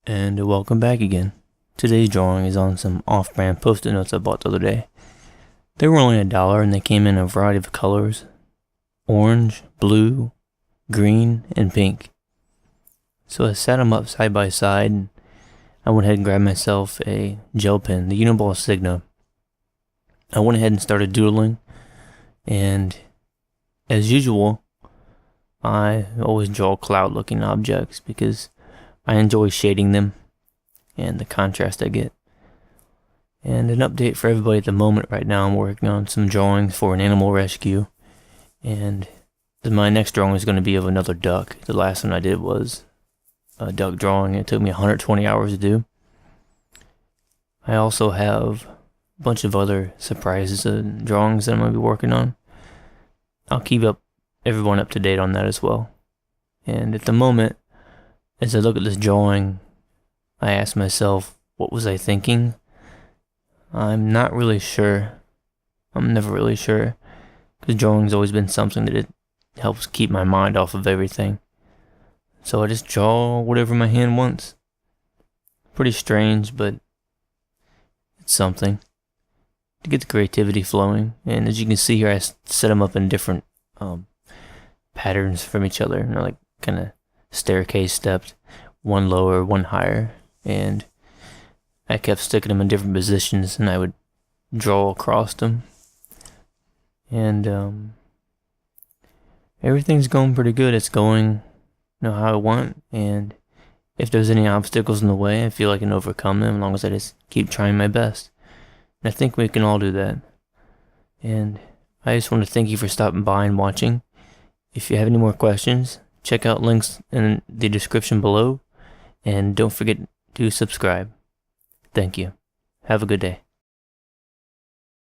And welcome back again. Today's drawing is on some off-brand post-it notes I bought the other day. They were only $1 and they came in a variety of colors: orange, blue, green, and pink. So I set them up side by side and I went ahead and grabbed myself a gel pen, the Uniball Signa. I went ahead and started doodling, and as usual, I always draw cloud-looking objects because I enjoy shading them and the contrast I get. And an update for everybody at the moment right now, I'm working on some drawings for an animal rescue. And my next drawing is going to be of another duck. The last one I did was a duck drawing. It took me 120 hours to do. I also have a bunch of other surprises and drawings that I'm going to be working on. I'll keep everyone up to date on that as well. And at the moment, as I look at this drawing, I ask myself, what was I thinking? I'm not really sure. I'm never really sure, because drawing's always been something that it helps keep my mind off of everything. So I just draw whatever my hand wants. Pretty strange, but it's something to get the creativity flowing. And as you can see here, I set them up in different patterns from each other. You know, like kind of staircase stepped, one lower, one higher, and I kept sticking them in different positions, and I would draw across them. And everything's going pretty good. It's going, how I want, and if there's any obstacles in the way, I feel I can overcome them as long as I just keep trying my best. And I think we can all do that. And I just want to thank you for stopping by and watching. If you have any more questions, check out links in the description below, and don't forget to subscribe. Thank you. Have a good day.